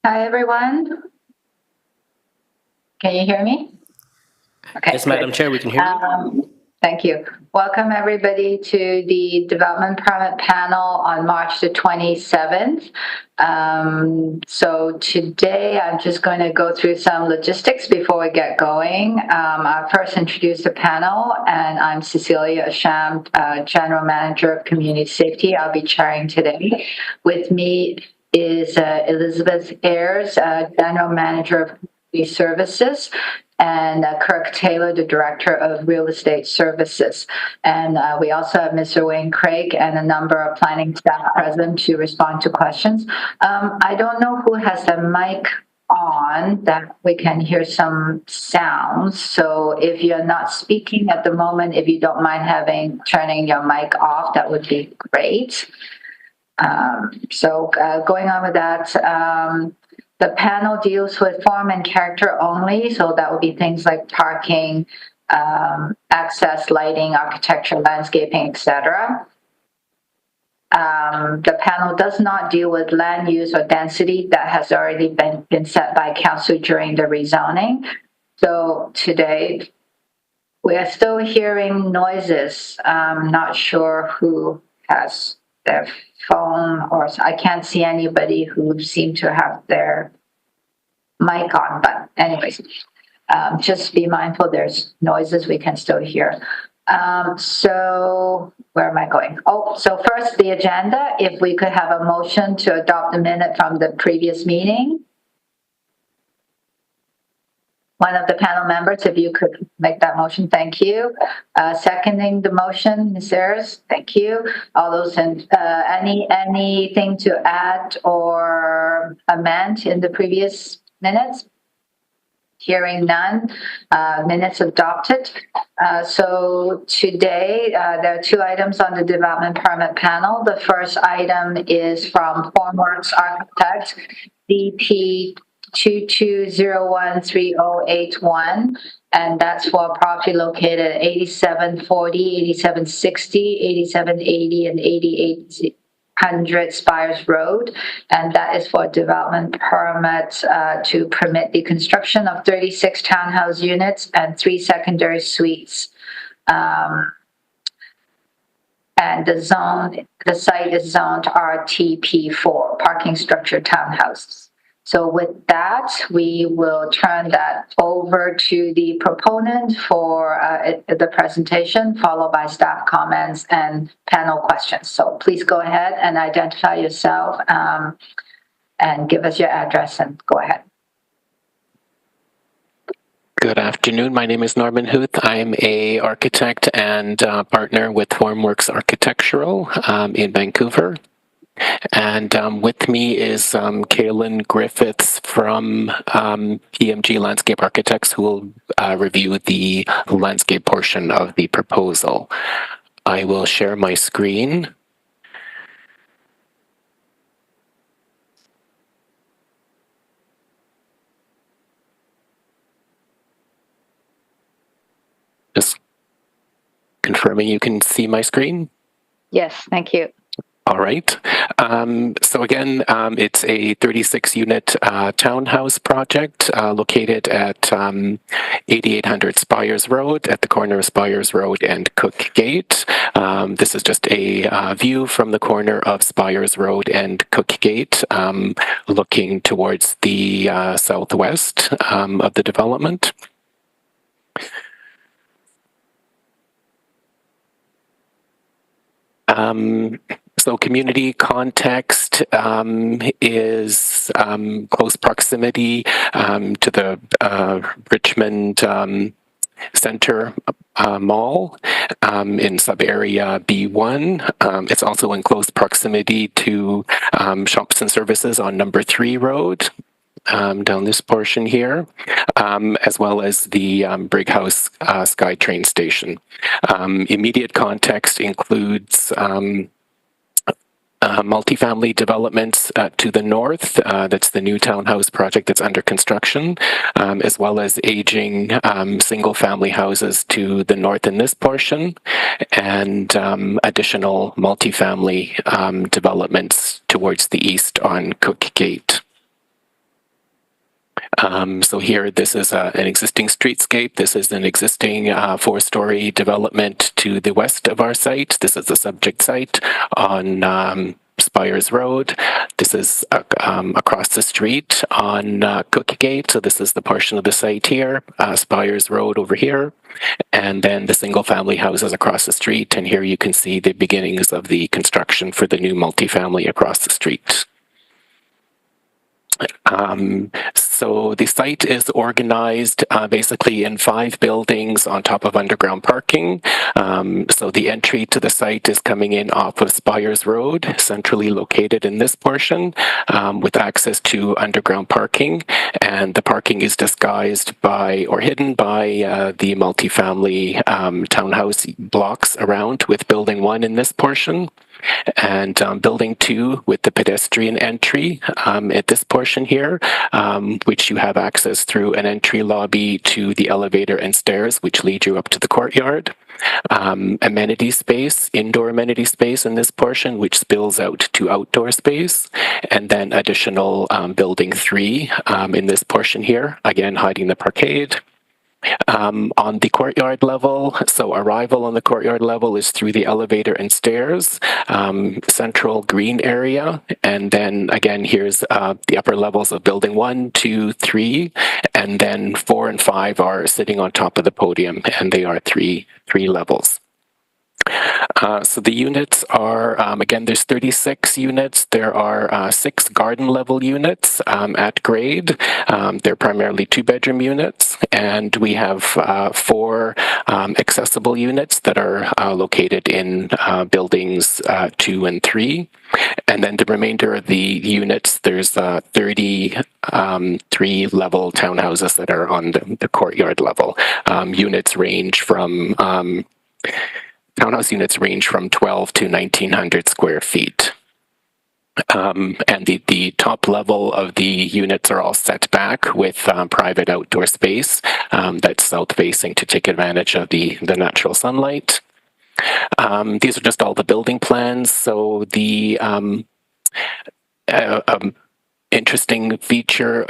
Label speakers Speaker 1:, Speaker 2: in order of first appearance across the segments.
Speaker 1: Hi, everyone. Can you hear me? Okay,
Speaker 2: Yes, Madam Chair, we can hear you.
Speaker 1: Thank you. Welcome, everybody, to the Development Permit Panel on March the 27th. So today, I'm just going to go through some logistics before we get going. I'll first introduce the panel, and I'm Cecilia Asham, General Manager of Community Safety. I'll be chairing today. With me is Elizabeth Ayers, General Manager of Community Services, and Kirk Taylor, the Director of Real Estate Services. And we also have Mr. Wayne Craig and a number of planning staff present to respond to questions. I don't know who has the mic on that we can hear some sounds. So if you're not speaking at the moment, if you don't mind turning your mic off, that would be great. Going on with that, the panel deals with form and character only, so that would be things like parking, access, lighting, architecture, landscaping, etc. The panel does not deal with land use or density that has already been set by council during the rezoning. So today, we are still hearing noises. I'm not sure who has their phone, or I can't see anybody who seem to have their mic on, but anyways, just be mindful there's noises we can still hear. So where am I going? So first the agenda, if we could have a motion to adopt the minute from the previous meeting. One of the panel members, if you could make that motion, thank you. Seconding the motion, Ms. Ayers, thank you. All those in, anything to add or amend in the previous minutes? Hearing none, minutes adopted. So today, there are two items on the development permit panel. The first item is from Formworks Architects, DP 22013081, and that's for a property located at 8740, 8760, 8780, and 8800 Spires Road, and that is for development permit to permit the construction of 36 townhouse units and 3 secondary suites. And the site is zoned RTP4, parking structure townhouses. So with that, we will turn that over to the proponent for the presentation, followed by staff comments and panel questions. So please go ahead and identify yourself and give us your address and go ahead.
Speaker 3: Good afternoon. My name is Norman Huth. I'm a architect and partner with Formworks Architectural in Vancouver. And with me is Kaylin Griffiths from PMG Landscape Architects, who will review the landscape portion of the proposal. I will share my screen. Just confirming you can see my screen?
Speaker 1: Yes, thank you.
Speaker 3: All right. So again, it's a 36-unit townhouse project located at 8800 Spires Road at the corner of Spires Road and Cook Gate. This is just a view from the corner of Spires Road and Cook Gate, looking towards the southwest of the development. So community context is close proximity to the Richmond Center Mall in sub-area B1. It's also in close proximity to shops and services on number 3 Road. Down this portion here, as well as the Brighouse SkyTrain station. Immediate context includes multifamily developments to the north. That's the new townhouse project that's under construction, as well as aging single-family houses to the north in this portion, and additional multifamily developments towards the east on Cook Gate. So here, this is an existing streetscape. This is an existing four-story development to the west of our site. This is the subject site on Spires Road. This is across the street on Cookie Gate. So this is the portion of the site here, Spires Road over here. And then the single-family houses across the street. And here you can see the beginnings of the construction for the new multifamily across the street. So the site is organized basically in 5 buildings on top of underground parking. So the entry to the site is coming in off of Spires Road, centrally located in this portion, with access to underground parking. And the parking is disguised by or hidden by the multifamily townhouse blocks around, with Building 1 in this portion. And Building 2 with the pedestrian entry at this portion here, which you have access through an entry lobby to the elevator and stairs, which lead you up to the courtyard. Amenity space, indoor amenity space in this portion, which spills out to outdoor space. And then additional Building 3 in this portion here, again hiding the parkade. On the courtyard level, so arrival on the courtyard level is through the elevator and stairs, central green area, and then again here's the upper levels of Building 1, 2, 3, and then 4 and 5 are sitting on top of the podium, and they are three levels. So the units are, again, there's 36 units. There are 6 garden level units at grade. They're primarily 2-bedroom units. And we have 4 accessible units that are located in buildings 2 and 3. And then the remainder of the units, there's 33 level townhouses that are on the courtyard level. Townhouse units range from 12 to 1,900 square feet. And the top level of the units are all set back with private outdoor space that's south-facing to take advantage of the natural sunlight. These are just all the building plans. So the interesting feature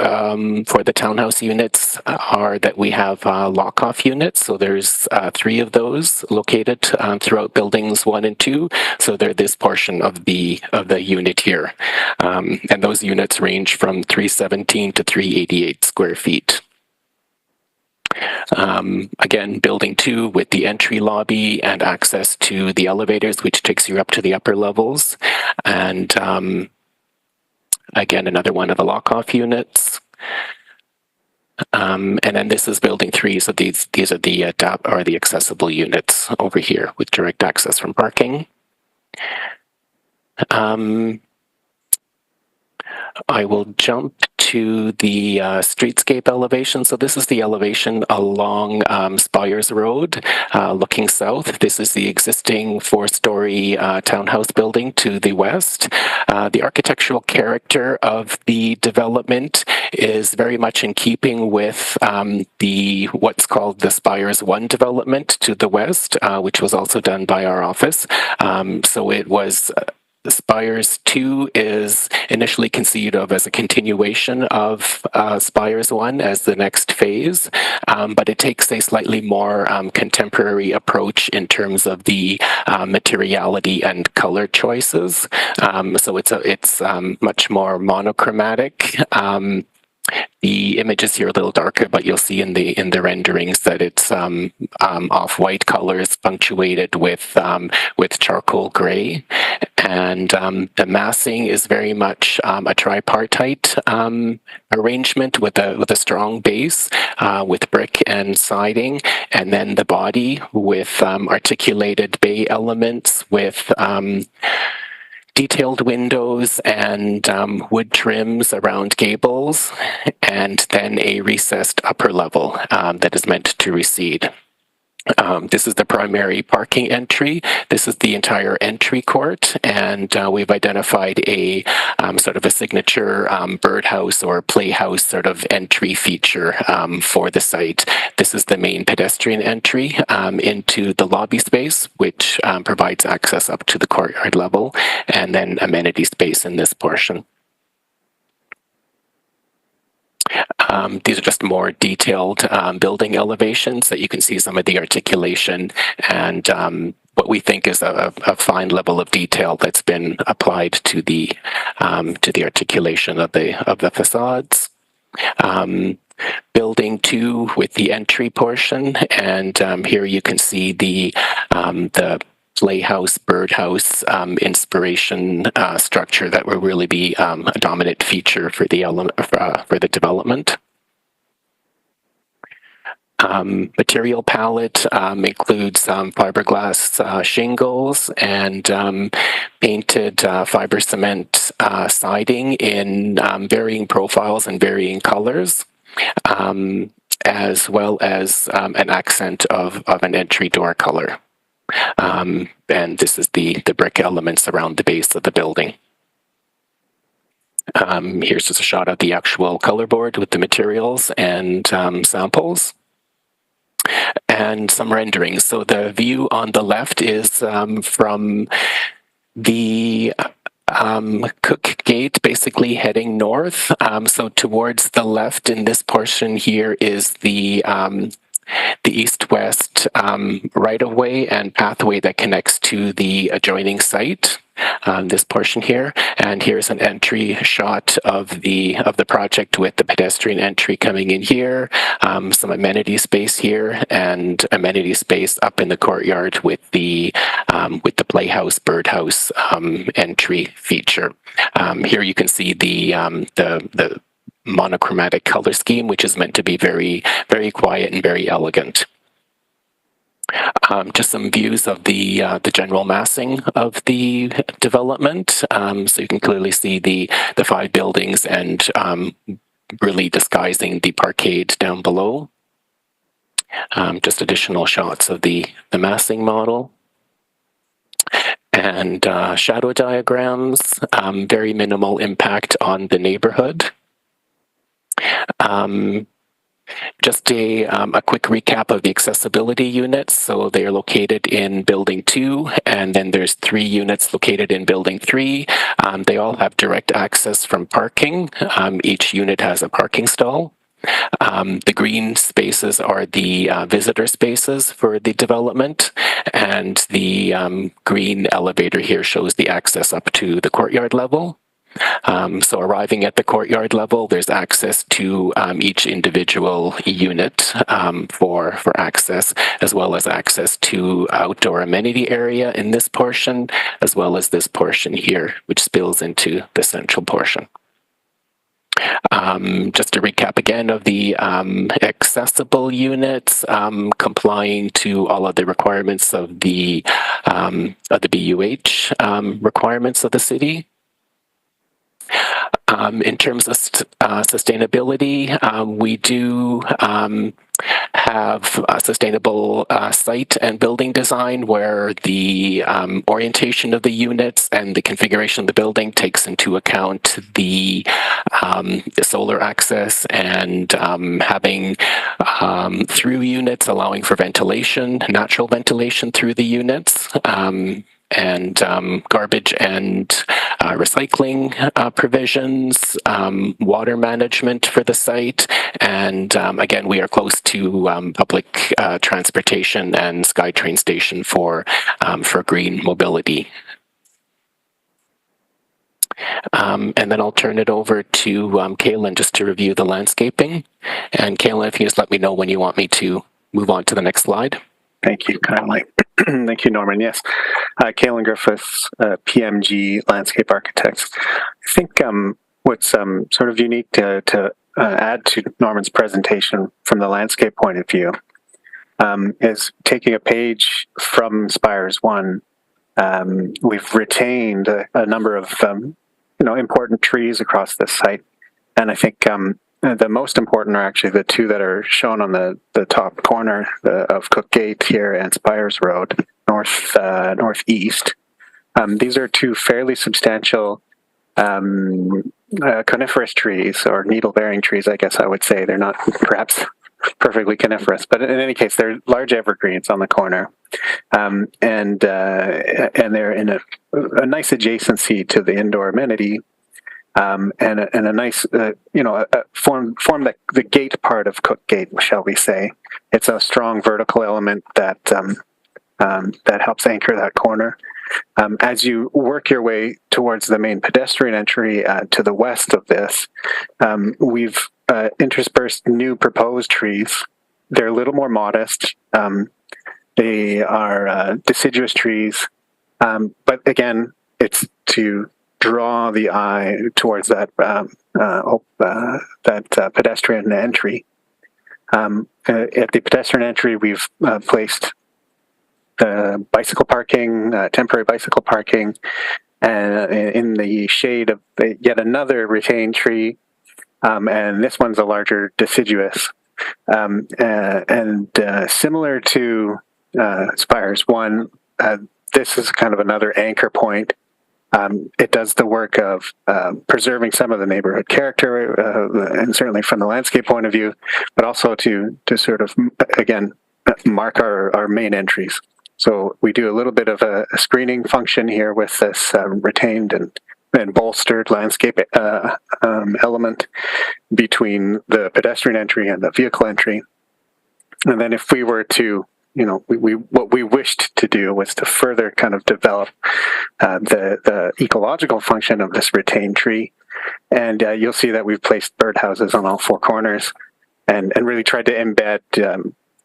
Speaker 3: for the townhouse units are that we have lock-off units. So there's 3 of those located throughout buildings 1 and 2. So they're this portion of the unit here, and those units range from 317 to 388 square feet. Again, Building 2 with the entry lobby and access to the elevators, which takes you up to the upper levels, and again, another one of the lock-off units. And then this is Building 3, so these are the accessible units over here with direct access from parking. I will jump to the streetscape elevation. So this is the elevation along Spires Road, looking south. This is the existing 4-story townhouse building to the west. The architectural character of the development is very much in keeping with what's called the Spires 1 development to the west, which was also done by our office. So it was Spires 2 is initially conceived of as a continuation of Spires 1 as the next phase, but it takes a slightly more contemporary approach in terms of the materiality and color choices. So it's much more monochromatic. The images here are a little darker, but you'll see in the renderings that it's off-white colors punctuated with charcoal gray, and the massing is very much a tripartite arrangement with a strong base with brick and siding, and then the body with articulated bay elements with detailed windows and wood trims around gables, and then a recessed upper level that is meant to recede. This is the primary parking entry. This is the entire entry court, and we've identified a sort of a signature birdhouse or playhouse sort of entry feature for the site. This is the main pedestrian entry into the lobby space, which provides access up to the courtyard level, and then amenity space in this portion. These are just more detailed building elevations that you can see some of the articulation and what we think is a fine level of detail that's been applied to the articulation of the facades. Building 2 with the entry portion, and here you can see the playhouse, birdhouse inspiration structure that will really be a dominant feature for the development. Material palette includes fiberglass shingles and painted fiber cement siding in varying profiles and varying colors, as well as an accent of an entry door color. And this is the brick elements around the base of the building. Here's just a shot of the actual color board with the materials and samples. And some renderings. So the view on the left is from the Cook Gate, basically heading north. So towards the left in this portion here is the east-west right-of-way and pathway that connects to the adjoining site. This portion here, and here's an entry shot of the project with the pedestrian entry coming in here, some amenity space here, and amenity space up in the courtyard with the playhouse, birdhouse entry feature. Here you can see the monochromatic color scheme, which is meant to be very, very quiet and very elegant. Just some views of the general massing of the development. So you can clearly see the 5 buildings and really disguising the parkade down below. Just additional shots of the massing model. And shadow diagrams, very minimal impact on the neighborhood. Just a quick recap of the accessibility units. So they are located in Building 2, and then there's 3 units located in Building 3. They all have direct access from parking. Each unit has a parking stall. The green spaces are the visitor spaces for the development, and the green elevator here shows the access up to the courtyard level. So arriving at the courtyard level, there's access to each individual unit for access, as well as access to outdoor amenity area in this portion, as well as this portion here, which spills into the central portion. Just to recap again of the accessible units, complying to all of the requirements of the BUH requirements of the city. In terms of sustainability, we do have a sustainable site and building design where the orientation of the units and the configuration of the building takes into account the solar access and having through units allowing for ventilation, natural ventilation through the units. And garbage and recycling provisions, water management for the site, and again, we are close to public transportation and SkyTrain station for green mobility. And then I'll turn it over to Kaylin just to review the landscaping. And Kaylin, if you just let me know when you want me to move on to the next slide.
Speaker 4: Thank you kindly. Thank you, Norman. Yes. Kaylin Griffiths, PMG Landscape Architects. I think what's sort of unique to add to Norman's presentation from the landscape point of view is taking a page from Spires 1. We've retained a number of important trees across this site, and I think the most important are actually the 2 that are shown on the top corner of Cook Gate here and Spires Road, northeast. These are 2 fairly substantial coniferous trees, or needle-bearing trees, I guess I would say. They're not perhaps perfectly coniferous, but in any case, they're large evergreens on the corner, and they're in a nice adjacency to the indoor amenity. and a nice, form the gate part of Cook Gate, shall we say. It's a strong vertical element that that helps anchor that corner. As you work your way towards the main pedestrian entry to the west of this, we've interspersed new proposed trees. They're a little more modest. They are deciduous trees, but again, it's to draw the eye towards that pedestrian entry. At the pedestrian entry, we've placed bicycle parking, temporary bicycle parking, in the shade of yet another retained tree, and this one's a larger deciduous. And similar to Spires 1, this is kind of another anchor point. It does the work of preserving some of the neighborhood character, and certainly from the landscape point of view, but also to sort of, again, mark our main entries. So we do a little bit of a screening function here with this retained and bolstered landscape element between the pedestrian entry and the vehicle entry. And then if we were to, what we wished to do was to further kind of develop the ecological function of this retained tree. And you'll see that we've placed birdhouses on all four corners and really tried to embed,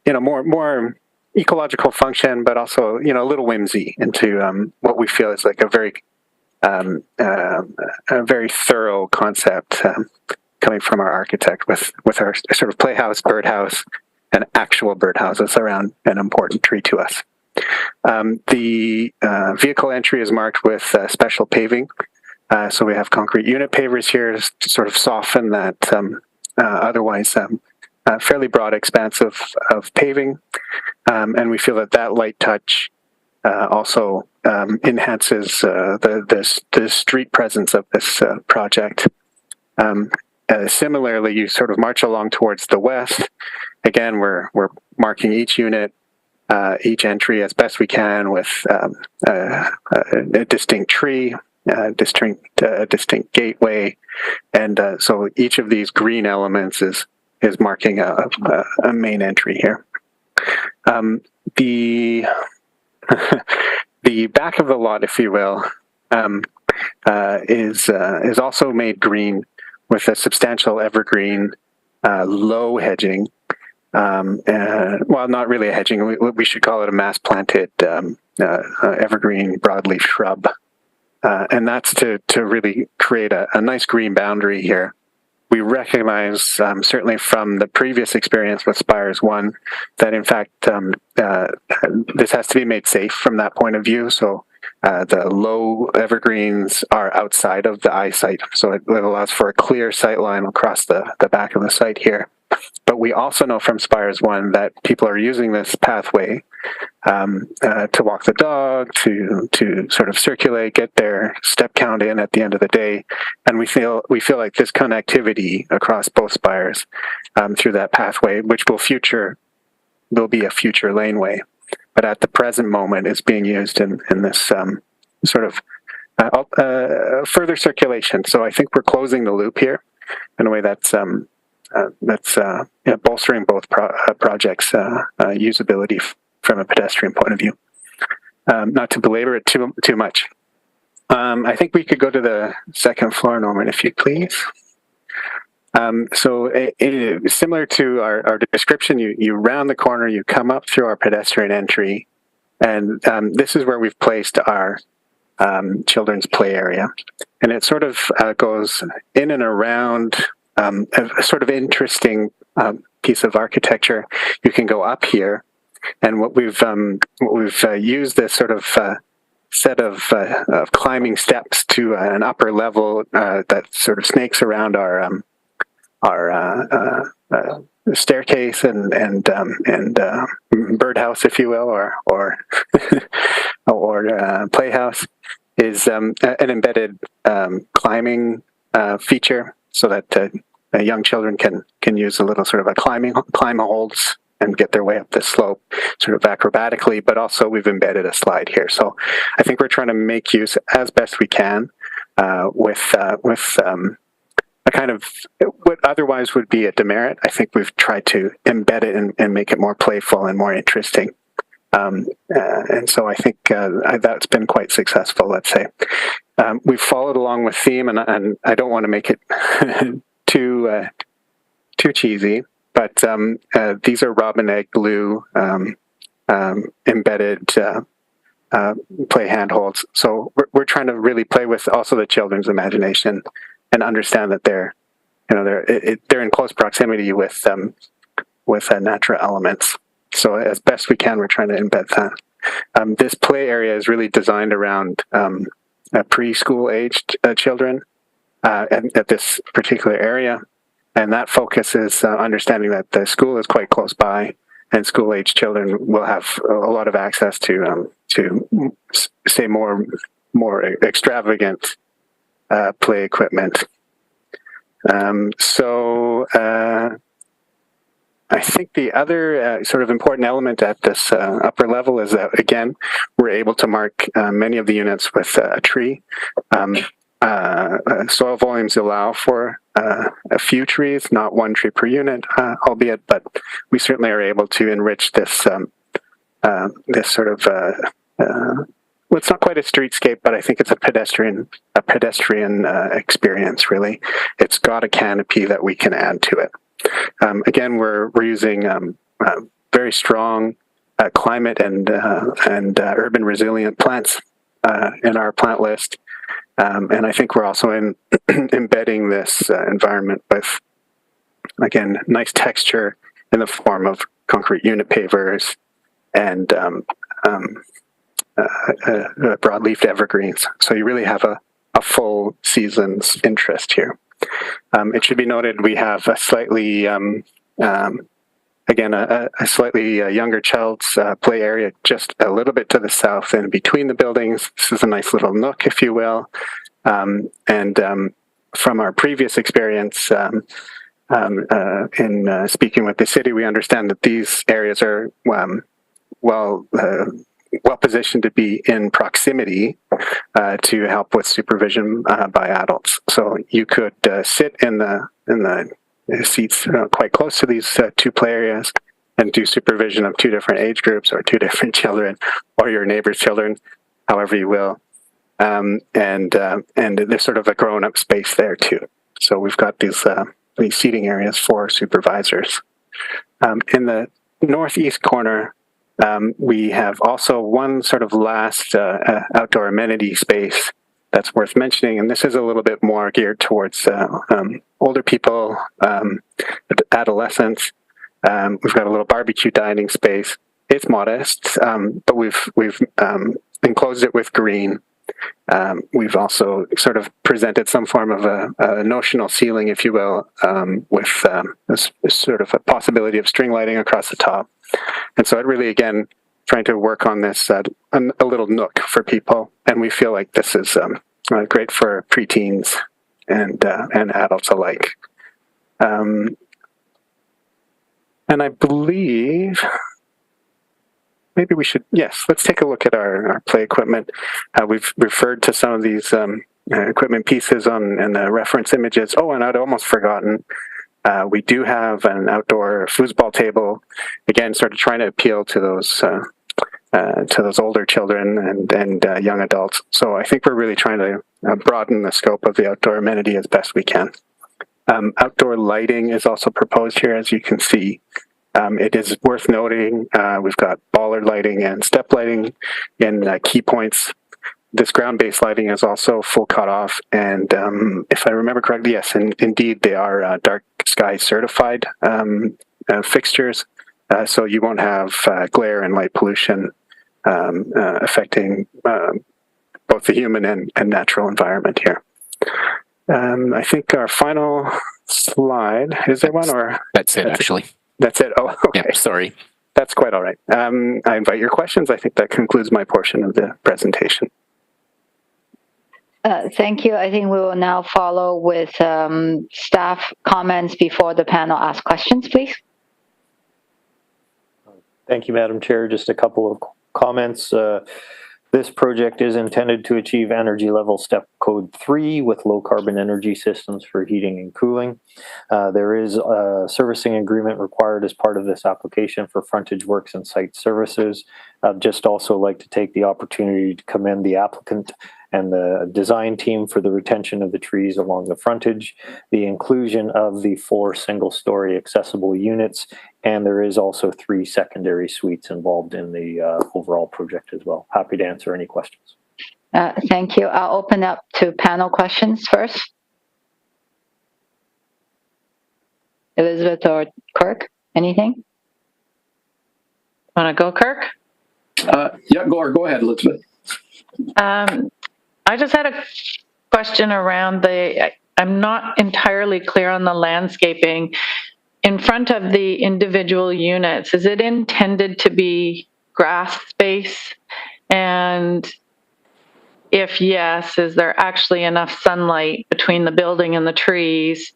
Speaker 4: more ecological function, but also, a little whimsy into what we feel is like a very thorough concept coming from our architect with our sort of playhouse, birdhouse, and actual birdhouses around an important tree to us. The vehicle entry is marked with special paving. So we have concrete unit pavers here to sort of soften that otherwise fairly broad expanse of paving. And we feel that light touch also enhances the street presence of this project. Similarly, you sort of march along towards the west. Again, we're marking each unit, each entry as best we can with a distinct tree, a distinct gateway, and so each of these green elements is marking a main entry here. The the back of the lot, if you will, is also made green with a substantial evergreen low hedging. Well, not really a hedging. We should call it a mass planted evergreen broadleaf shrub, and that's to really create a nice green boundary here. We recognize, certainly from the previous experience with Spires 1, that in fact this has to be made safe from that point of view. So the low evergreens are outside of the eyesight, so it allows for a clear sight line across the back of the site here. But we also know from Spires 1 that people are using this pathway to walk the dog, to sort of circulate, get their step count in at the end of the day, and we feel like this connectivity across both spires through that pathway, which will be a future laneway, but at the present moment is being used in this sort of further circulation. So I think we're closing the loop here in a way that's bolstering both projects' usability from a pedestrian point of view. Not to belabor it too much. I think we could go to the second floor, Norman, if you please. So similar to our description, you round the corner, you come up through our pedestrian entry, and this is where we've placed our children's play area. And it sort of goes in and around a sort of interesting piece of architecture. You can go up here, and what we've used this sort of set of climbing steps to an upper level that sort of snakes around our staircase and birdhouse, if you will, or playhouse, is an embedded climbing feature, so that young children can use a little sort of a climb holds and get their way up the slope sort of acrobatically, but also we've embedded a slide here. So I think we're trying to make use as best we can with a kind of what otherwise would be a demerit. I think we've tried to embed it and make it more playful and more interesting. And so I think that's been quite successful, let's say. We've followed along with theme, and I don't want to make it too cheesy, but these are robin egg glue embedded play handholds. So we're trying to really play with also the children's imagination and understand that they're in close proximity with natural elements. So as best we can, we're trying to embed that. This play area is really designed around preschool aged children at this particular area. And that focus is understanding that the school is quite close by, and school age children will have a lot of access to say more extravagant play equipment. I think the other sort of important element at this upper level is that, again, we're able to mark many of the units with a tree. Soil volumes allow for a few trees, not one tree per unit, albeit, but we certainly are able to enrich this this sort of well, it's not quite a streetscape, but I think it's a pedestrian experience. Really, it's got a canopy that we can add to it. Again, we're using very strong climate and urban resilient plants in our plant list. And I think we're also embedding this environment with, again, nice texture in the form of concrete unit pavers and broadleaf evergreens. So you really have a full season's interest here. It should be noted we have a slightly, again, a slightly younger child's play area just a little bit to the south and between the buildings. This is a nice little nook, if you will. From our previous experience in speaking with the city, we understand that these areas are well positioned to be in proximity to help with supervision by adults. So you could sit in the seats quite close to these two play areas and do supervision of two different age groups or two different children or your neighbor's children, however you will. And there's sort of a grown-up space there too. So we've got these seating areas for supervisors. In the northeast corner, we have also one sort of last outdoor amenity space that's worth mentioning, and this is a little bit more geared towards older people, adolescents. We've got a little barbecue dining space. It's modest, but we've enclosed it with green. We've also sort of presented some form of a notional ceiling, if you will, with this sort of a possibility of string lighting across the top. And so it really, again, trying to work on this a little nook for people. And we feel like this is great for preteens and adults alike. And I believe maybe we should, yes, let's take a look at our play equipment. We've referred to some of these equipment pieces in the reference images. Oh, and I'd almost forgotten. We do have an outdoor foosball table, again, sort of trying to appeal to those older children and young adults. So I think we're really trying to broaden the scope of the outdoor amenity as best we can. Outdoor lighting is also proposed here, as you can see. It is worth noting we've got bollard lighting and step lighting in key points. This ground-based lighting is also full cutoff, and if I remember correctly, yes, indeed they are dark sky certified fixtures, so you won't have glare and light pollution affecting both the human and natural environment here. I think our final slide, is there one? Or
Speaker 3: That's it, actually.
Speaker 4: That's it? Oh, okay.
Speaker 3: Yeah, sorry.
Speaker 4: That's quite all right. I invite your questions. I think that concludes my portion of the presentation.
Speaker 1: Thank you. I think we will now follow with staff comments before the panel asks questions, please.
Speaker 5: Thank you, Madam Chair. Just a couple of comments. This project is intended to achieve energy level step code 3 with low carbon energy systems for heating and cooling. There is a servicing agreement required as part of this application for frontage works and site services. I'd just also like to take the opportunity to commend the applicant and the design team for the retention of the trees along the frontage, the inclusion of the 4 single-story accessible units, and there is also 3 secondary suites involved in the overall project as well. Happy to answer any questions.
Speaker 1: Thank you. I'll open up to panel questions first. Elizabeth or Kirk, anything?
Speaker 6: Want to go, Kirk?
Speaker 2: Yeah, go ahead, Elizabeth.
Speaker 6: I just had a question around I'm not entirely clear on the landscaping. In front of the individual units, is it intended to be grass space? And if yes, is there actually enough sunlight between the building and the trees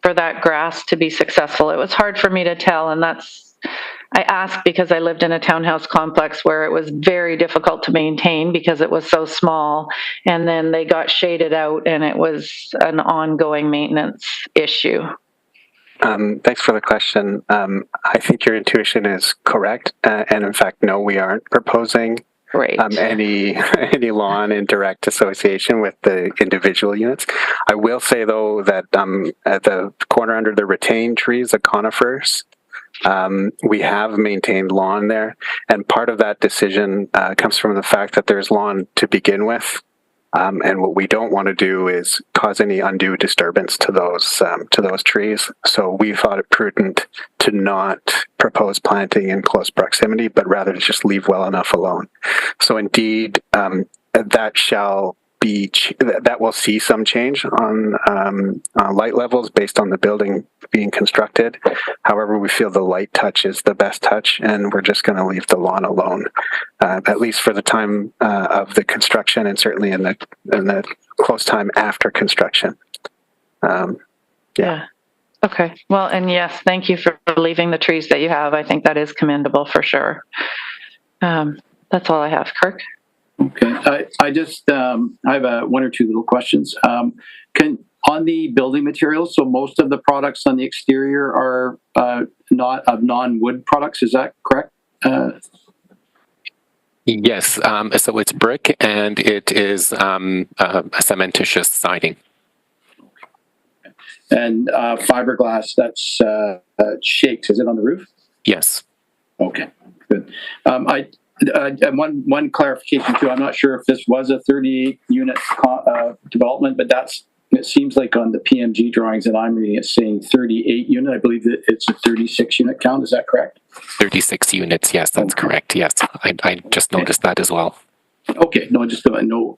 Speaker 6: for that grass to be successful? It was hard for me to tell, and I asked because I lived in a townhouse complex where it was very difficult to maintain because it was so small, and then they got shaded out and it was an ongoing maintenance issue.
Speaker 4: Thanks for the question. I think your intuition is correct, and in fact, no, we aren't proposing any lawn in direct association with the individual units. I will say though that at the corner under the retained trees, the conifers, we have maintained lawn there, and part of that decision comes from the fact that there's lawn to begin with, and what we don't want to do is cause any undue disturbance to those trees. So we thought it prudent to not propose planting in close proximity, but rather to just leave well enough alone. So indeed, that will see some change on light levels based on the building being constructed. However, we feel the light touch is the best touch, and we're just going to leave the lawn alone, at least for the time of the construction, and certainly in the close time after construction.
Speaker 6: Yeah. Okay. Well, and yes, thank you for leaving the trees that you have. I think that is commendable for sure. That's all I have. Kirk?
Speaker 2: Okay, I just I have one or two little questions. On the building materials, so most of the products on the exterior are not of non-wood products. Is that correct?
Speaker 3: Yes. So it's brick, and it is a cementitious siding.
Speaker 2: And fiberglass. That's shakes. Is it on the roof?
Speaker 3: Yes.
Speaker 2: Okay. Good. One clarification too. I'm not sure if this was a 38-unit development, but it seems like on the PMG drawings that I'm reading, it's saying 38 unit. I believe that it's a 36-unit count. Is that correct? 36
Speaker 3: units. Yes, that's correct. Yes, I just noticed that as well.
Speaker 2: Okay. No, just no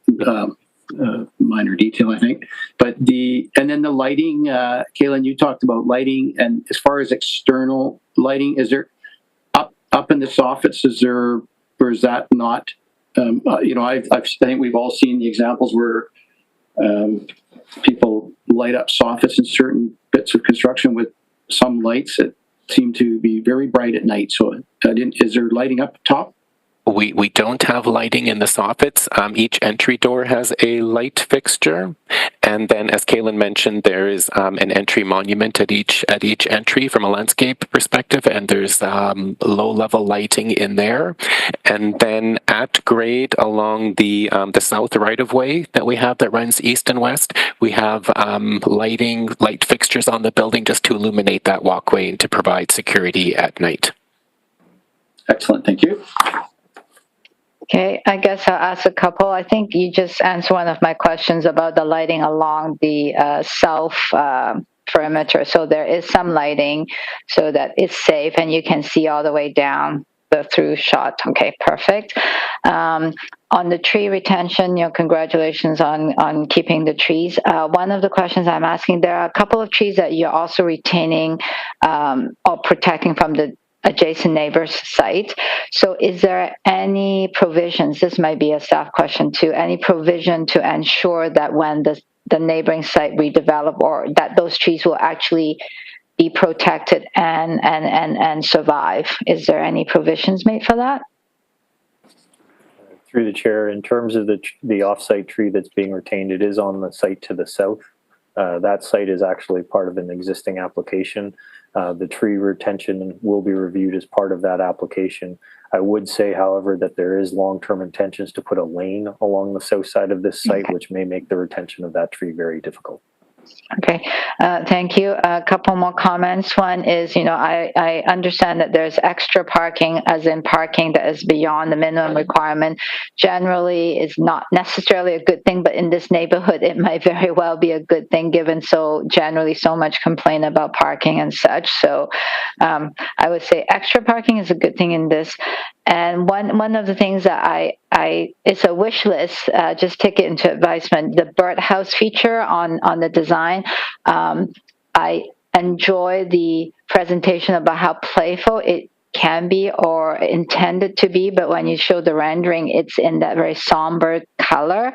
Speaker 2: minor detail, I think. But then the lighting, Kaylin, you talked about lighting, and as far as external lighting, is there up in the soffits? Or is that not? I think we've all seen the examples where people light up soffits in certain bits of construction with some lights that seem to be very bright at night. So, is there lighting up top?
Speaker 3: We don't have lighting in the soffits. Each entry door has a light fixture, and then, as Kaylin mentioned, there is an entry monument at each entry from a landscape perspective, and there's low-level lighting in there. And then at grade along the south right-of-way that we have that runs east and west, we have light fixtures on the building just to illuminate that walkway and to provide security at night.
Speaker 2: Excellent, thank you.
Speaker 1: Okay, I guess I'll ask a couple. I think you just answered one of my questions about the lighting along the south perimeter. So there is some lighting so that it's safe and you can see all the way down the through shot. Okay, perfect. On the tree retention, congratulations on keeping the trees. One of the questions I'm asking, there are a couple of trees that you're also retaining or protecting from the adjacent neighbor's site. So is there any provisions, this might be a staff question too, any provision to ensure that when the neighboring site redevelop or that those trees will actually be protected and survive? Is there any provisions made for that?
Speaker 5: Through the chair, in terms of the off-site tree that's being retained, it is on the site to the south. That site is actually part of an existing application. The tree retention will be reviewed as part of that application. I would say, however, that there is long-term intentions to put a lane along the south side of this site, which may make the retention of that tree very difficult.
Speaker 1: Okay, thank you. A couple more comments. One is, I understand that there's extra parking, as in parking that is beyond the minimum requirement. Generally, is not necessarily a good thing, but in this neighborhood, it might very well be a good thing, given so much complaint about parking and such. So, I would say extra parking is a good thing in this. And one of the things that it's a wish list, just take it into advisement, the birdhouse feature on the design. I enjoy the presentation about how playful it can be or intended to be, but when you show the rendering, it's in that very somber color.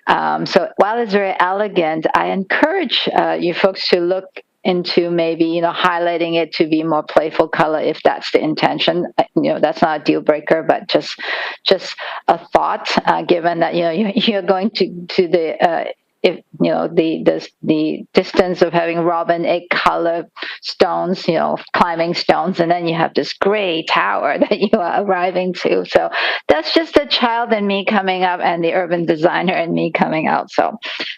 Speaker 1: So while it's very elegant, I encourage you folks to look into maybe highlighting it to be more playful color if that's the intention. That's not a deal breaker, but just a thought, given that you're going to the if the distance of having robin egg color stones, climbing stones, and then you have this gray tower that you are arriving to. So that's just the child in me coming up and the urban designer in me coming out. So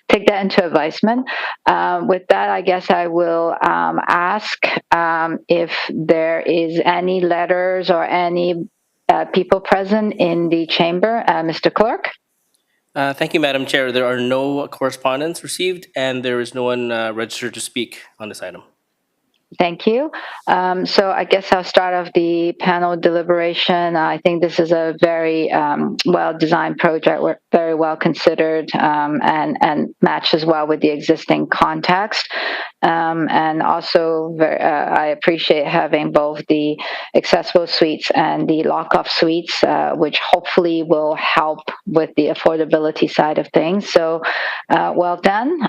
Speaker 1: take that into advisement. With that, I guess I will ask if there is any letters or any people present in the chamber. Mr. Clerk?
Speaker 7: Thank you, Madam Chair. There are no correspondence received, and there is no one registered to speak on this item.
Speaker 1: Thank you. So I guess I'll start off the panel deliberation. I think this is a very well-designed project, very well considered, and matches well with the existing context. And also, I appreciate having both the accessible suites and the lock-off suites, which hopefully will help with the affordability side of things. So, well done.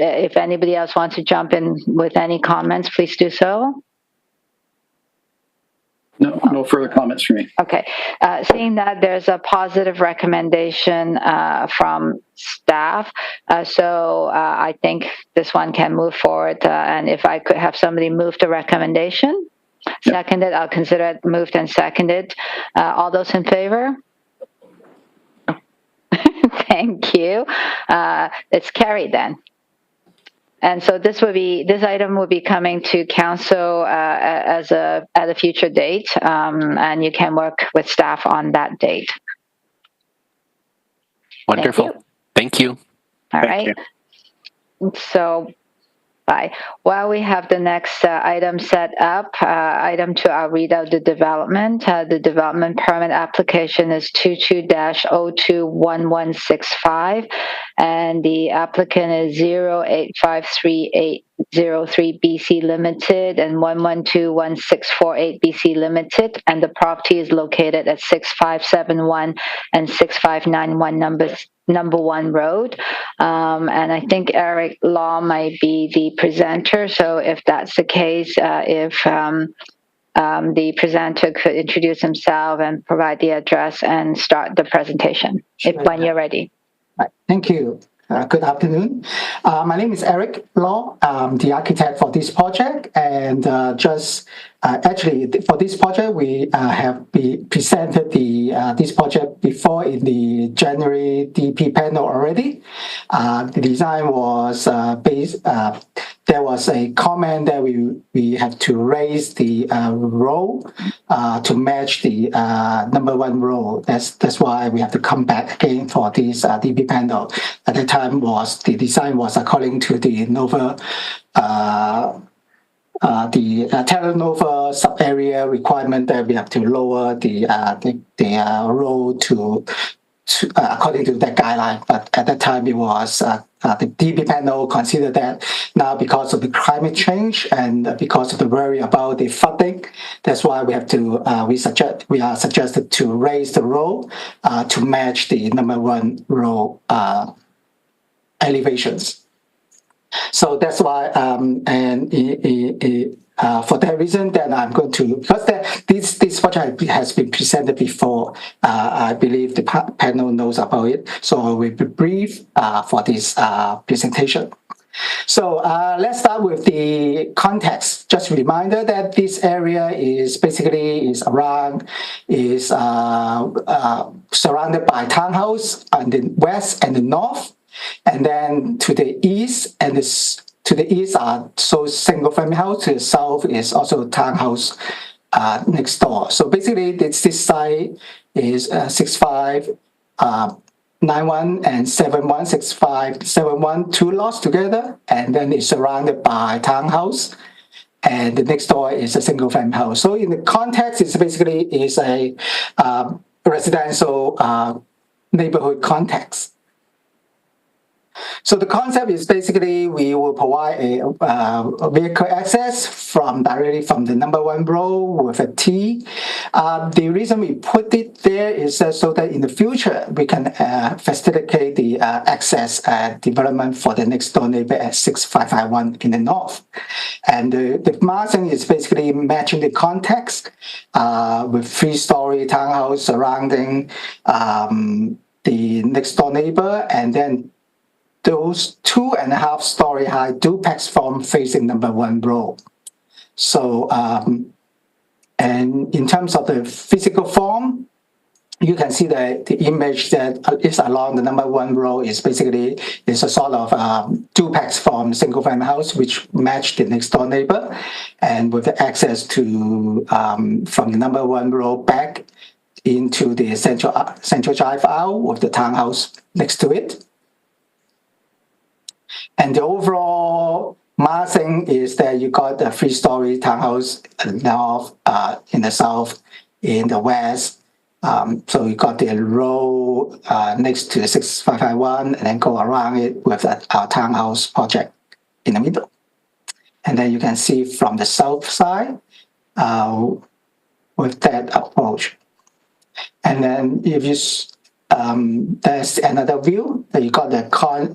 Speaker 1: If anybody else wants to jump in with any comments, please do so.
Speaker 2: No further comments from me.
Speaker 1: Okay. Seeing that there's a positive recommendation from staff, so I think this one can move forward. And if I could have somebody move the recommendation, seconded, I'll consider it moved and seconded. All those in favor? Thank you. It's carried then. And so this item will be coming to council at a future date, and you can work with staff on that date.
Speaker 3: Wonderful. Thank you.
Speaker 1: All right. So, bye. While we have the next item set up, item 2, I'll read out the development. The development permit application is 22-021165, and the applicant is 0853803 BC Limited and 1121648 BC Limited, and the property is located at 6571 and 6591 number 1 road. And I think Eric Law might be the presenter. So if that's the case, if the presenter could introduce himself and provide the address and start the presentation, when you're ready.
Speaker 8: Right. Thank you. Good afternoon. My name is Eric Law. I'm the architect for this project, and actually for this project we have presented this project before in the January DP panel already. The design was based. There was a comment that we have to raise the row to match the number 1 row. That's why we have to come back again for this DP panel. At the time, the design was according to the Nova. The Terra Nova sub-area requirement that we have to lower the row to according to that guideline. But at that time, it was the DP panel considered that now because of the climate change and because of the worry about the flooding, that's why we have to we are suggested to raise the row to match the number 1 row elevations. So that's why, and For that reason, then I'm going to, because this project has been presented before, I believe the panel knows about it. So I will be brief for this presentation. So let's start with the context. Just a reminder that this area is basically surrounded by townhouse on the west and the north, and then to the east to the east are single family house. To the south is also townhouse next door. So basically, this site is 6591 and 716571, two lots together, and then it's surrounded by townhouse, and the next door is a single family house. So in the context, it's basically a residential neighborhood context. So the concept is basically we will provide a vehicle access directly from the number 1 row with a T. The reason we put it there is so that in the future we can facilitate the access development for the next door neighbor at 6551 in the north. And the massing is basically matching the context with 3-story townhouse surrounding the next door neighbor, and then those 2.5-story high duplex form facing number 1 row. So, and in terms of the physical form, you can see that the image that is along the number 1 row is basically a sort of duplex form single family house which match the next door neighbor, and with the access to from the number 1 row back into the central drive aisle with the townhouse next to it. And the overall massing is that you got a 3-story townhouse north, in the south, in the west. So you got the row next to the 6551, and then go around it with our townhouse project in the middle. And then you can see from the south side with that approach. And then if you there's another view that you got the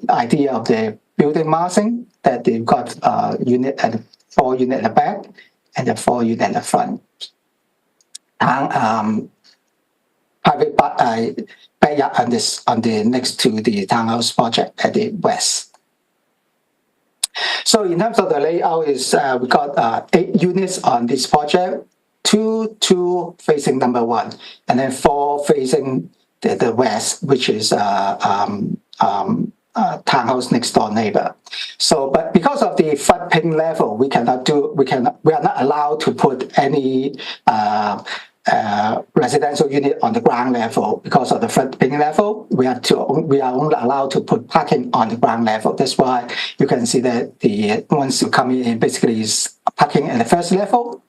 Speaker 8: idea of the building massing, that they've got 4 unit at the back and the 4 unit at the front. Private backyard on the next to the townhouse project at the west. So in terms of the layout, we got 8 units on this project, 2 facing number 1, and then 4 facing the west, which is townhouse next door neighbor. So, but because of the floodplain level, we are not allowed to put any residential unit on the ground level. Because of the floodplain level, we are only allowed to put parking on the ground level. That's why you can see that once you come in, basically is parking at the first level,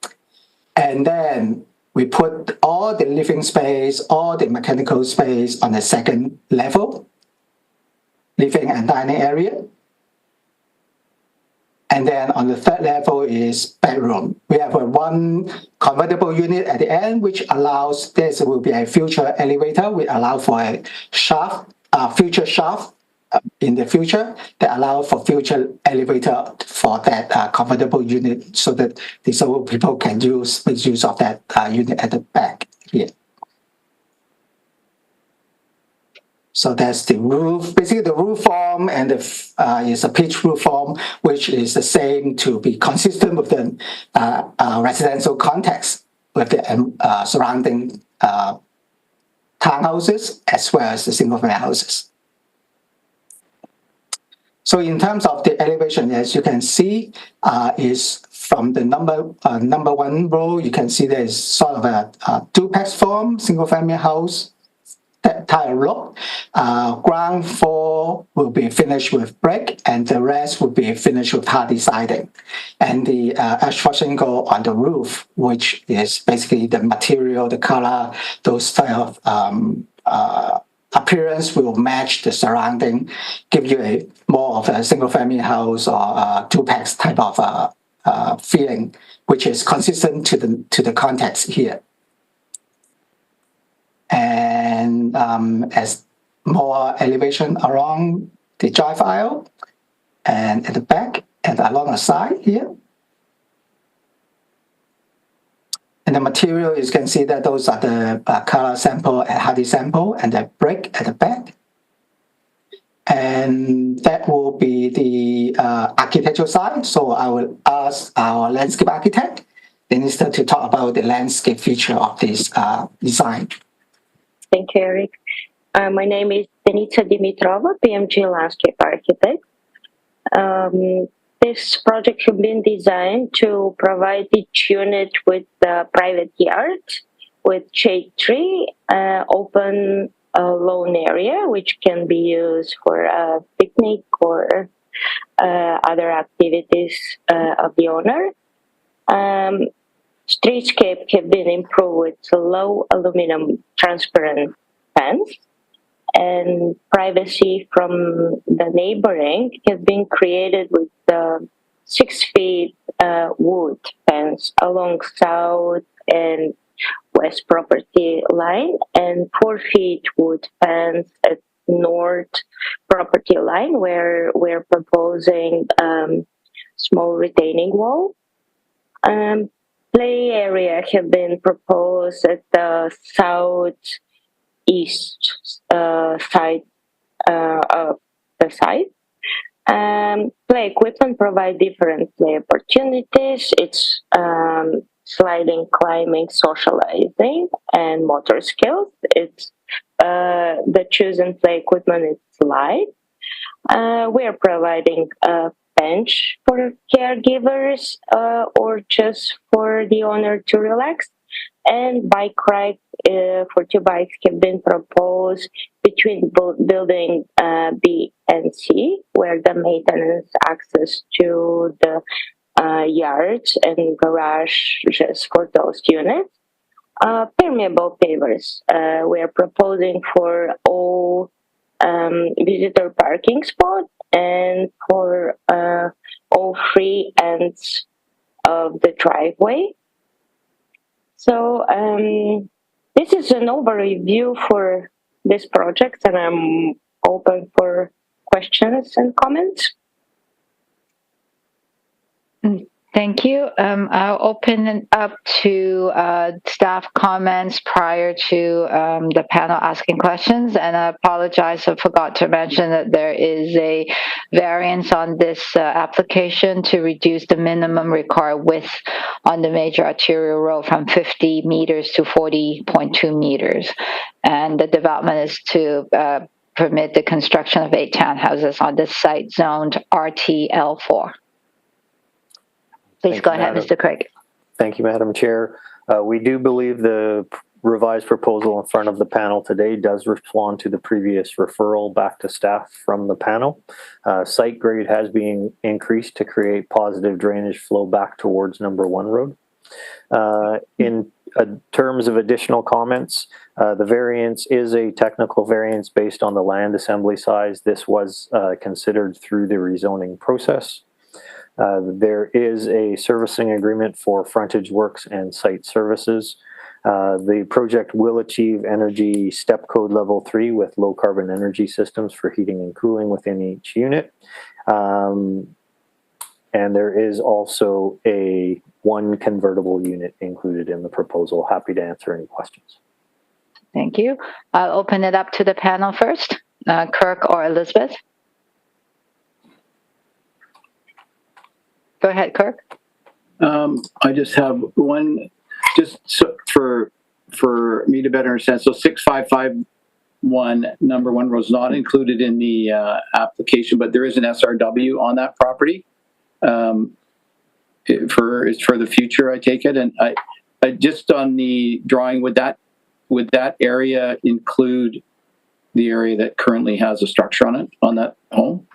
Speaker 8: and then we put all the living space, all the mechanical space on the second level, living and dining area. And then on the third level is bedroom. We have 1 convertible unit at the end, which allows, there will be a future elevator. We allow for a future shaft in the future that allow for future elevator for that convertible unit, so that disabled people can make use of that unit at the back here. So that's the roof. Basically, the roof form and is a pitch roof form, which is the same to be consistent with the residential context with the surrounding townhouses as well as the single-family houses. So in terms of the elevation, as you can see, is from the number 1 row. You can see there is sort of a duplex form, single-family house. That tile look. Ground floor will be finished with brick, and the rest will be finished with hardy siding. And the asphalt shingle on the roof, which is basically the material, the color, those style of appearance will match the surrounding, give you more of a single-family house or a duplex type of feeling, which is consistent to the context here. And as more elevation along the drive aisle and at the back and along the side here. And the material, you can see that those are the color sample and hardy sample and the brick at the back. And that will be the architectural side. So I will ask our landscape architect, Denisa, to talk about the landscape feature of this design.
Speaker 9: Thank you, Eric. My name is Denisa Dimitrova, PMG Landscape Architect. This project has been designed to provide each unit with a private yard with shade tree, open lawn area, which can be used for a picnic or other activities of the owner. Streetscape have been improved with low aluminum transparent fence, and privacy from the neighboring has been created with 6 feet wood fence along south and west property line, and 4 feet wood fence at north property line, where we're proposing small retaining wall. Play area have been proposed at the southeast side of the site. Play equipment provide different play opportunities. It's sliding, climbing, socializing, and motor skills. It's the chosen play equipment is slide. We are providing a bench for caregivers or just for the owner to relax. And bike ride for 2 bikes have been proposed between building B and C, where the maintenance access to the yards and garages for those units. Permeable pavers. We are proposing for all visitor parking spots and for all 3 ends of the driveway. So this is an overview for this project, and I'm open for questions and comments.
Speaker 1: Thank you. I'll open it up to staff comments prior to the panel asking questions. And I apologize, I forgot to mention that there is a variance on this application to reduce the minimum required width on the major arterial road from 50 meters to 40.2 meters. And the development is to permit the construction of 8 townhouses on this site zoned RTL4. Please go ahead, Mr. Craig.
Speaker 5: Thank you, Madam Chair. We do believe the revised proposal in front of the panel today does respond to the previous referral back to staff from the panel. Site grade has been increased to create positive drainage flow back towards number 1 road. In terms of additional comments, the variance is a technical variance based on the land assembly size. This was considered through the rezoning process. There is a servicing agreement for frontage works and site services. The project will achieve energy step code level 3 with low carbon energy systems for heating and cooling within each unit. And there is also a 1 convertible unit included in the proposal. Happy to answer any questions.
Speaker 1: Thank you. I'll open it up to the panel first. Kirk or Elizabeth? Go ahead, Kirk.
Speaker 2: I just have one, just so for me to better understand. So 6551 number 1 road is not included in the application, but there is an SRW on that property. It's for the future, I take it. And I just on the drawing, would that area include the area that currently has a structure on it, on that home?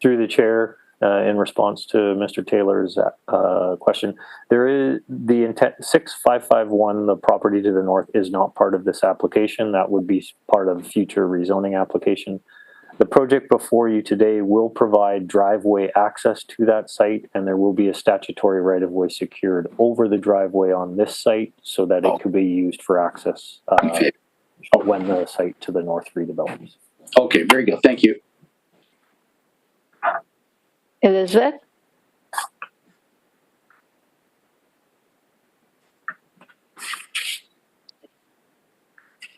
Speaker 5: Through the chair, in response to Mr. Taylor's question, there is the intent 6551, the property to the north, is not part of this application. That would be part of future rezoning application. The project before you today will provide driveway access to that site, and there will be a statutory right-of-way secured over the driveway on this site so that it could be used for access when the site to the north redevelops.
Speaker 2: Okay, very good. Thank you.
Speaker 1: Elizabeth?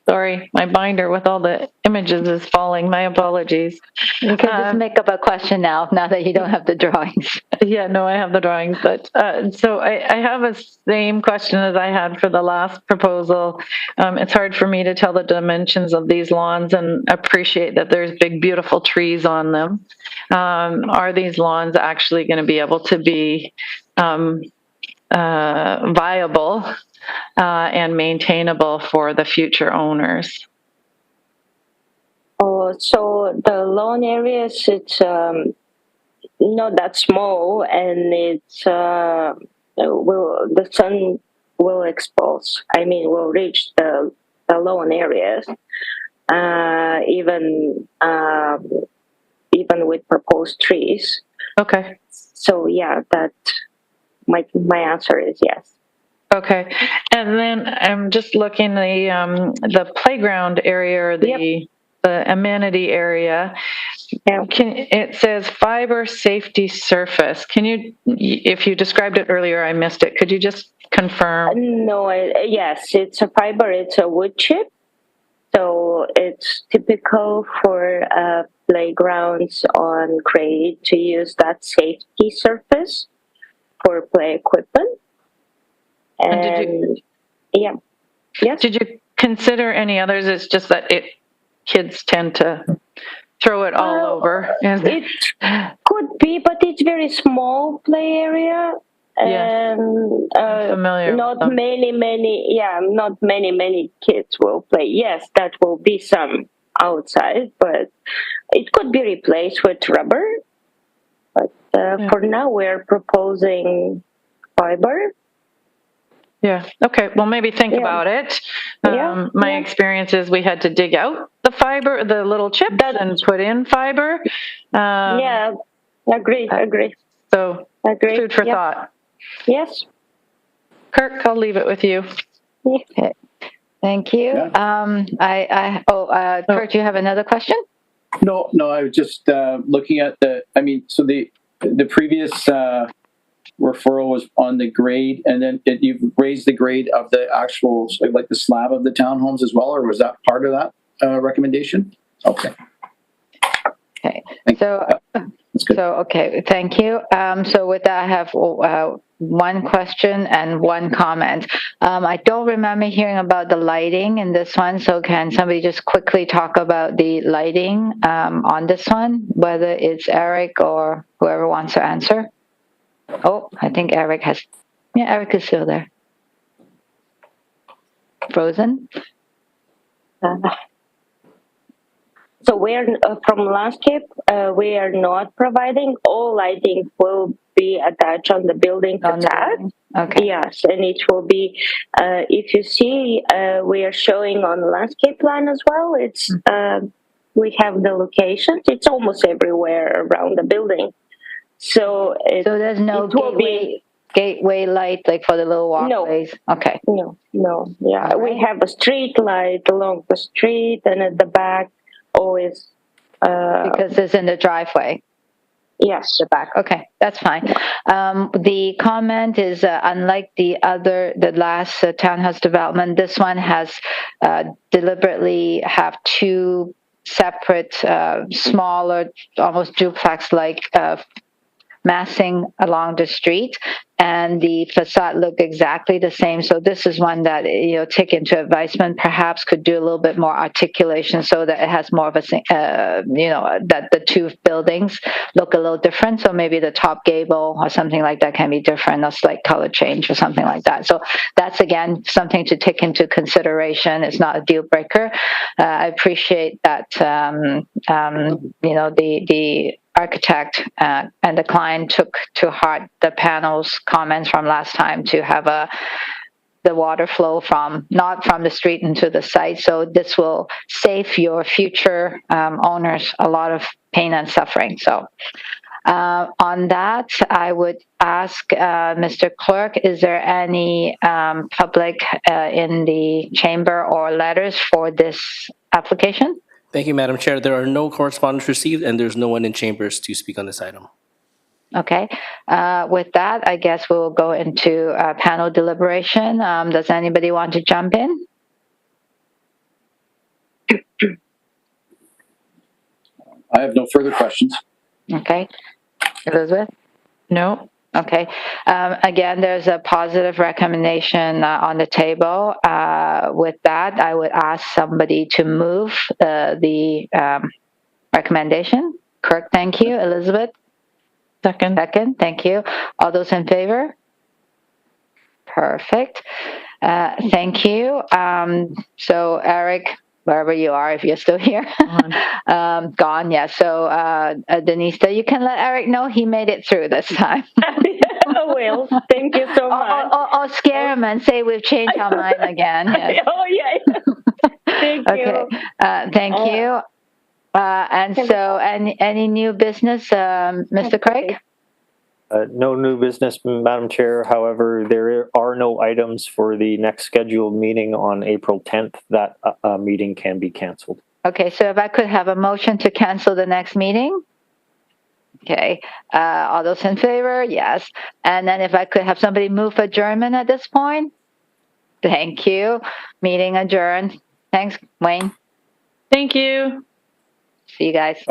Speaker 6: Sorry, my binder with all the images is falling. My apologies.
Speaker 1: You can just make up a question now that you don't have the drawings.
Speaker 6: Yeah, no, I have the drawings, but so I have a same question as I had for the last proposal. It's hard for me to tell the dimensions of these lawns and appreciate that there's big, beautiful trees on them. Are these lawns actually going to be able to be viable and maintainable for the future owners?
Speaker 9: Oh, so the lawn areas, it's not that small, and it's the sun will expose. I mean, will reach the lawn areas, even with proposed trees.
Speaker 6: Okay.
Speaker 9: So yeah, that my answer is yes.
Speaker 6: Okay, and then I'm just looking the playground area or the amenity area.
Speaker 9: Yeah.
Speaker 6: It says fiber safety surface. Can you, if you described it earlier, I missed it. Could you just confirm?
Speaker 9: No, yes, it's a fiber. It's a wood chip. So it's typical for playgrounds on grade to use that safety surface for play equipment. And
Speaker 6: did you consider any others? It's just that kids tend to throw it all over.
Speaker 9: It could be, but it's very small play area. And
Speaker 6: familiar
Speaker 9: not many kids will play. Yes, that will be some outside, but it could be replaced with rubber. But for now, we're proposing fiber.
Speaker 6: Yeah. Okay. Well, maybe think about it. My experience is we had to dig out the fiber, the little chips, and put in fiber.
Speaker 9: Agree.
Speaker 6: So, food for thought.
Speaker 9: Yes.
Speaker 6: Kirk, I'll leave it with you.
Speaker 1: Okay. Thank you.
Speaker 2: Yeah.
Speaker 1: Kirk, do you have another question?
Speaker 2: No, I was just looking at the previous referral was on the grade, and then you've raised the grade of the actual, like the slab of the townhomes as well, or was that part of that recommendation? Okay.
Speaker 1: Okay. Okay, thank you. So with that, I have one question and one comment. I don't remember hearing about the lighting in this one, so can somebody just quickly talk about the lighting on this one, whether it's Eric or whoever wants to answer? Oh, I think Eric Eric is still there. Frozen?
Speaker 9: So we're from landscape. We are not providing. All lighting will be attached on the building facade.
Speaker 1: Okay.
Speaker 9: Yes, and it will be. If you see, we are showing on the landscape plan as well. It's we have the locations. It's almost everywhere around the building. So
Speaker 1: there's no gateway light like for the little walkways?
Speaker 9: No.
Speaker 1: Okay.
Speaker 9: No. Yeah, right. We have a street light along the street and at the back. Always
Speaker 1: because it's in the driveway.
Speaker 9: Yes,
Speaker 1: the back. Okay, that's fine. The comment is unlike the last townhouse development. This one has deliberately have two separate, smaller, almost duplex-like massing along the street, and the facade look exactly the same. So this is one that, take into advisement, perhaps could do a little bit more articulation so that it has more of a, that the two buildings look a little different. So maybe the top gable or something like that can be different, a slight color change or something like that. So that's, again, something to take into consideration. It's not a deal breaker. I appreciate that, the architect and the client took to heart the panel's comments from last time to have the water flow not from the street into the site. So this will save your future owners a lot of pain and suffering. So on that, I would ask Mr. Clerk, is there any public in the chamber or letters for this application?
Speaker 7: Thank you, Madam Chair. There are no correspondence received, and there's no one in chambers to speak on this item.
Speaker 1: Okay. With that, I guess we'll go into panel deliberation. Does anybody want to jump in?
Speaker 2: have no further questions.
Speaker 1: Okay. Elizabeth?
Speaker 6: No.
Speaker 1: Okay. Again, there's a positive recommendation on the table. With that, I would ask somebody to move the recommendation. Kirk, thank you. Elizabeth?
Speaker 6: Second.
Speaker 1: Second, thank you. All those in favor? Perfect. Thank you. So, Eric, wherever you are, if you're still here. Gone, yeah. So, Denisa, you can let Eric know he made it through this time.
Speaker 9: Well, thank you so much.
Speaker 1: Or scare him and say we've changed our mind again. Yes.
Speaker 9: Oh, yeah. Thank you.
Speaker 1: Okay. Thank you. And so, any new business, Mr. Craig?
Speaker 5: No new business, Madam Chair. However, there are no items for the next scheduled meeting on April 10th. That meeting can be canceled.
Speaker 1: Okay, so if I could have a motion to cancel the next meeting? Okay, all those in favor? Yes. And then if I could have somebody move adjournment at this point? Thank you. Meeting adjourned. Thanks, Wayne.
Speaker 6: Thank you.
Speaker 1: See you guys.
Speaker 2: Bye.